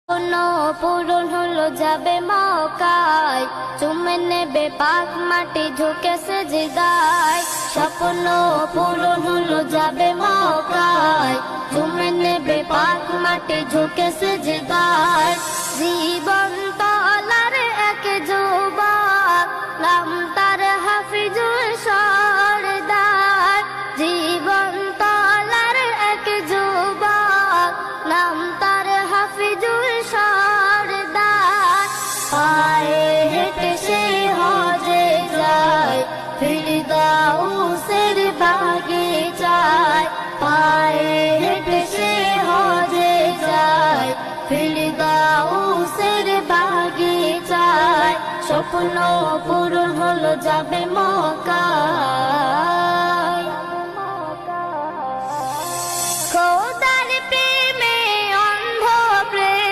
কোনো পূরণ হলো যাবে মক্কায়, চুমে নেবে পাক মাটি ঝুঁকে সেজদায়। স্বপ্ন পূরণ হলো যাবে মক্কায়, চুমে নেবে পাক মাটি ঝুঁকে সেজদায়। জীবন তলার এক যুবক, নাম তার হাফিজুল সরদার। জীবন তলার এক যুবক, নাম তার হাফিজুল সরদার। পায়ে হেঁটে সে হজে যায়, ফিরদাউসের বাগিচায়। পায়ে হেঁটে সে হজে যায়, ফিরদাউসের বাগিচায়। স্বপ্ন পূরণ হলো যাবে মক্কায়।